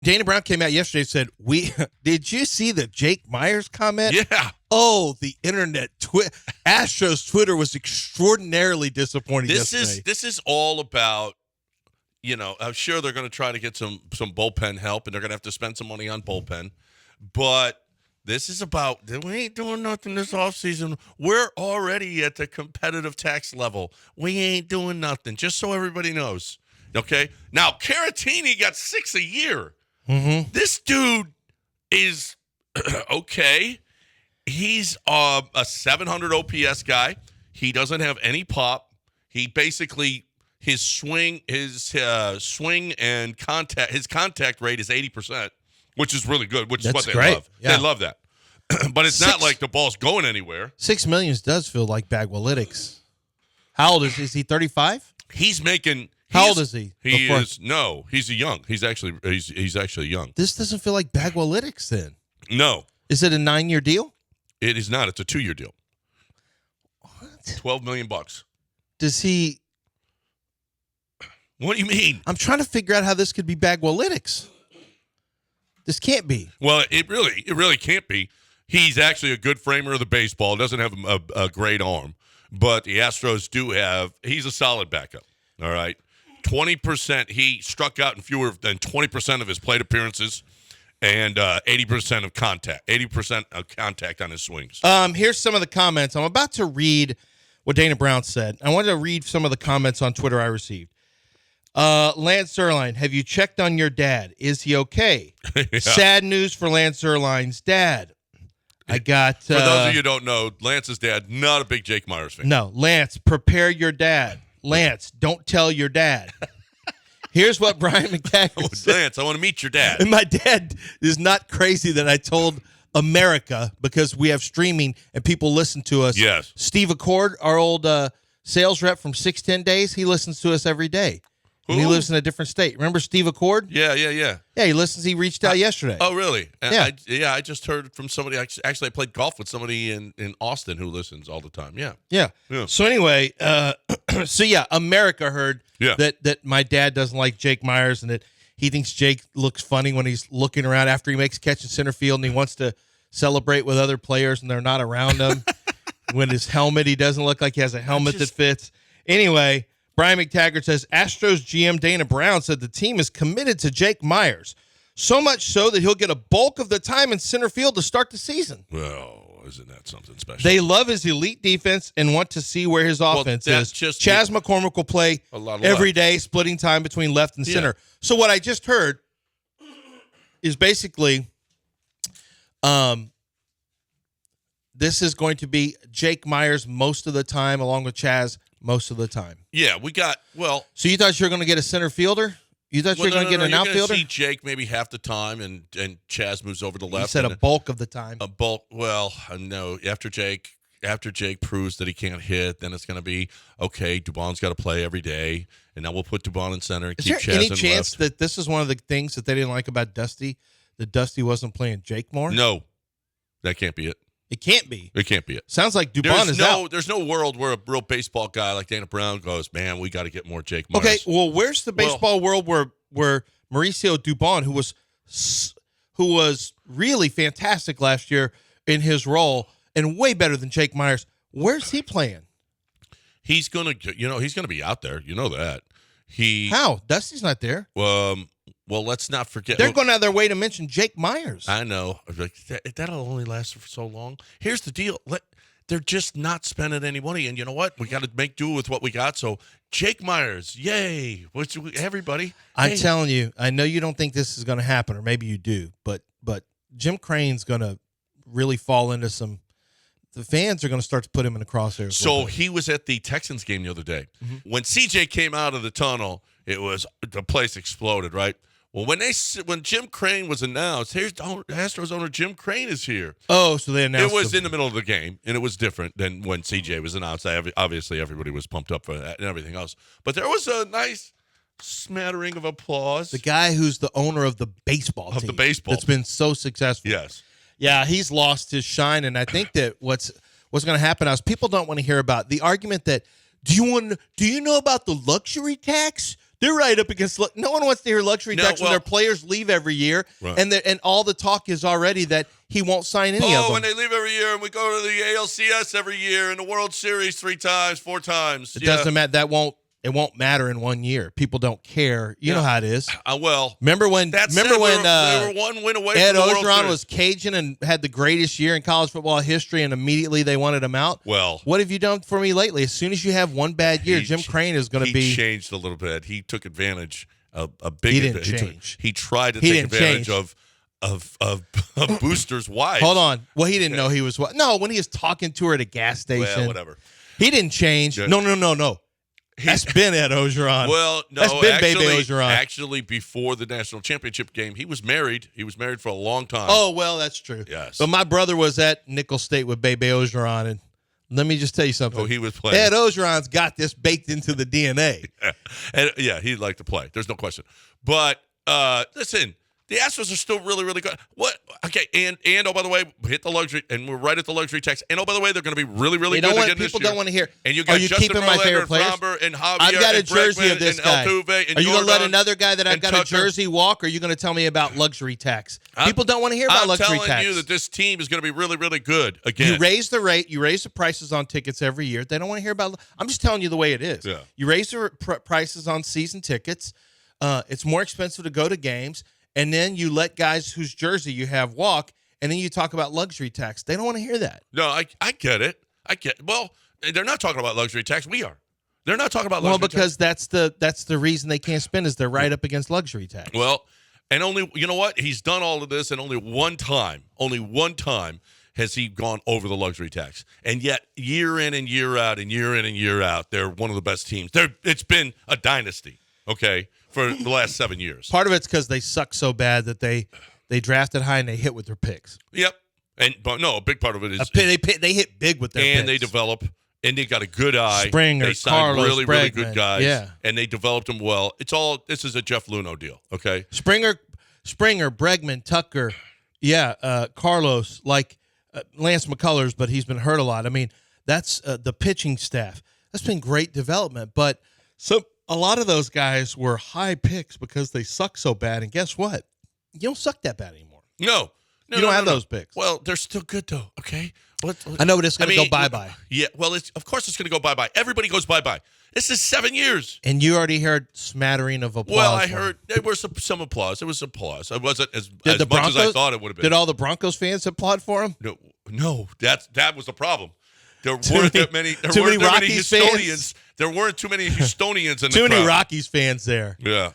Dana Brown came out yesterday and said, did you see the Jake Meyers comment? Yeah. Oh, the internet, Astros Twitter was extraordinarily disappointing yesterday. This is all about, I'm sure they're going to try to get some bullpen help, and they're going to have to spend some money on bullpen. But this is about, we ain't doing nothing this offseason. We're already at the competitive tax level. We ain't doing nothing, just so everybody knows. Okay? Now, Caratini got $6 a year. Mm-hmm. This dude is okay. He's a 700 OPS guy. He doesn't have any pop. He basically his swing and contact rate is 80%, which is really good. Which is what they love. Yeah. They love that. But it's not like the ball's going anywhere. $6 million does feel like Bagwalytics. How old is he? Is he 35? He's making. How old is he? He's young. He's actually young. This doesn't feel like Bagwalytics then. No. Is it a 9-year deal? It is not. It's a 2-year deal. What? $12 million. Does he? What do you mean? I'm trying to figure out how this could be Bagwalytics. This can't be. Well, it really can't be. He's actually a good framer of the baseball. Doesn't have a great arm, but the Astros do have. He's a solid backup. All right, 20%. He struck out in fewer than 20% of his plate appearances, and 80% of contact. 80% of contact on his swings. Here's some of the comments. I'm about to read what Dana Brown said. I wanted to read some of the comments on Twitter I received. Lance Zierlein, have you checked on your dad? Is he okay? Yeah. Sad news for Lance Zierlein's dad. I got. For those of you who don't know, Lance's dad, not a big Jake Meyers fan. No, Lance, prepare your dad. Lance, don't tell your dad. Here's what Brian McTaggart said. Lance, I want to meet your dad. And my dad is not crazy that I told America, because we have streaming and people listen to us. Yes. Steve Accord, our old sales rep from 610 Days, he listens to us every day. And he lives in a different state. Remember Steve Accord? Yeah. Yeah, he listens. He reached out yesterday. Oh, really? Yeah. I just heard from somebody. Actually, I played golf with somebody in Austin who listens all the time. Yeah. So anyway, America heard that my dad doesn't like Jake Meyers and that he thinks Jake looks funny when he's looking around after he makes a catch in center field and he wants to celebrate with other players and they're not around him. When his helmet, he doesn't look like he has a helmet that fits. Anyway, Brian McTaggart says, Astros GM Dana Brown said the team is committed to Jake Meyers, so much so that he'll get a bulk of the time in center field to start the season. Well, isn't that something special? They love his elite defense and want to see where his offense is. Chas McCormick will play every day, splitting time between left and center. So what I just heard is basically this is going to be Jake Meyers most of the time, along with Chas most of the time. Yeah, we got, So you thought you were going to get a center fielder? You thought you were going to get an outfielder? You're going to see Jake maybe half the time, and Chas moves over to left. You said a bulk of the time. A bulk. Well, no. After Jake proves that he can't hit, then it's going to be, okay, Dubon's got to play every day, and now we'll put Dubon in center and keep Chas in left. Is there any chance that this is one of the things that they didn't like about Dusty, that Dusty wasn't playing Jake more? No. That can't be it. It can't be. It can't be it. Sounds like Dubon is out. There's no world where a real baseball guy like Dana Brown goes, man, we got to get more Jake Meyers. Okay, well, where's the baseball world where Mauricio Dubon, who was really fantastic last year in his role and way better than Jake Meyers, where's he playing? He's gonna be out there. You know that. How? Dusty's not there. Well, let's not forget. They're going out of their way to mention Jake Meyers. I know. That'll only last for so long. Here's the deal. They're just not spending any money. And you know what? We got to make do with what we got. So Jake Meyers, yay. Everybody. I'm telling you, I know you don't think this is going to happen, or maybe you do, but Jim Crane's going to really fall into some – the fans are going to start to put him in the crosshairs. So he was at the Texans game the other day. Mm-hmm. When CJ came out of the tunnel, the place exploded, right? Well, when Jim Crane was announced, here's Astros owner Jim Crane is here. Oh, so they announced it was in the middle of the game, and it was different than when CJ was announced. Obviously, everybody was pumped up for that and everything else. But there was a nice smattering of applause. The guy who's the owner of the baseball team. That's been so successful. Yes. Yeah, he's lost his shine, and I think that what's going to happen now is people don't want to hear about the argument that, do you know about the luxury tax? They're right up against. No one wants to hear luxury tax when their players leave every year, right. and all the talk is already that he won't sign any of them. When they leave every year, and we go to the ALCS every year, and the World Series 3 times, 4 times. It doesn't matter. It won't matter in 1 year. People don't care. You know how it is. Remember when they were 1 win away Ed from the World Orgeron Series. was Cajun and had the greatest year in college football history, and immediately they wanted him out? Well, what have you done for me lately? As soon as you have one bad year, Jim Crane is going to be. He changed a little bit. He took advantage of a big. He didn't change. He tried to take advantage of Booster's wife. Hold on. Well, he didn't know he was what? No, when he was talking to her at a gas station. Well, whatever. He didn't change. No. That's been Ed Orgeron. Well, no, that's been Baby Orgeron. Actually, before the national championship game, he was married. He was married for a long time. Oh, well, that's true. Yes. But my brother was at Nicholls State with Baby Orgeron, and let me just tell you something. Oh, he was playing. Ed Orgeron's got this baked into the DNA. He'd like to play. There's no question. But listen, the Astros are still really, really good. What? Okay, and oh, by the way, hit the luxury, and we're right at the luxury tax. And oh, by the way, they're going to be really, really good again this year. People don't want to hear. And you got Justin keeping my favorite players? Fromber and Javier I've got a and jersey Bregman of this and guy. Altuve and are you going to let Yordan another guy that I've got Tucker? a jersey walk, or are you going to tell me about luxury tax? People don't want to hear about luxury tax. I'm telling you that this team is going to be really, really good again. You raise the rate. You raise the prices on tickets every year. They don't want to hear about. I'm just telling you the way it is. Yeah. You raise the prices on season tickets. It's more expensive to go to games. And then you let guys whose jersey you have walk, and then you talk about luxury tax. They don't want to hear that. No, I get it. Well, they're not talking about luxury tax. We are. They're not talking about luxury tax. Well, because that's the reason they can't spend is they're right up against luxury tax. Well, and you know what? He's done all of this, and only one time has he gone over the luxury tax. And yet, year in and year out, they're one of the best teams. It's been a dynasty, okay, for the last 7 years. Part of it's because they suck so bad that they drafted high and they hit with their picks. Yep. But no, a big part of it is they hit big with their picks. And they develop, and they got a good eye. Springer, they signed Carlos, really, Bregman. really good guys. Yeah. And they developed them well. This is a Jeff Luhnow deal, okay? Springer, Bregman, Tucker, Carlos, Lance McCullers, but he's been hurt a lot. I mean, that's the pitching staff. That's been great development. But a lot of those guys were high picks because they suck so bad. And guess what? You don't suck that bad anymore. No. You don't have those picks. Well, they're still good, though, okay? I know, but it's going to go bye-bye. Yeah, well, of course it's going to go bye-bye. Everybody goes bye-bye. This is 7 years. And you already heard smattering of applause. Well, I heard there was some applause. There was applause. It wasn't as much as I thought it would have been. Did all the Broncos fans applaud for him? No, that was the problem. There weren't that many. There weren't too many Houstonians. There weren't too many Houstonians in the crowd. Too many Rockies fans there. Yeah.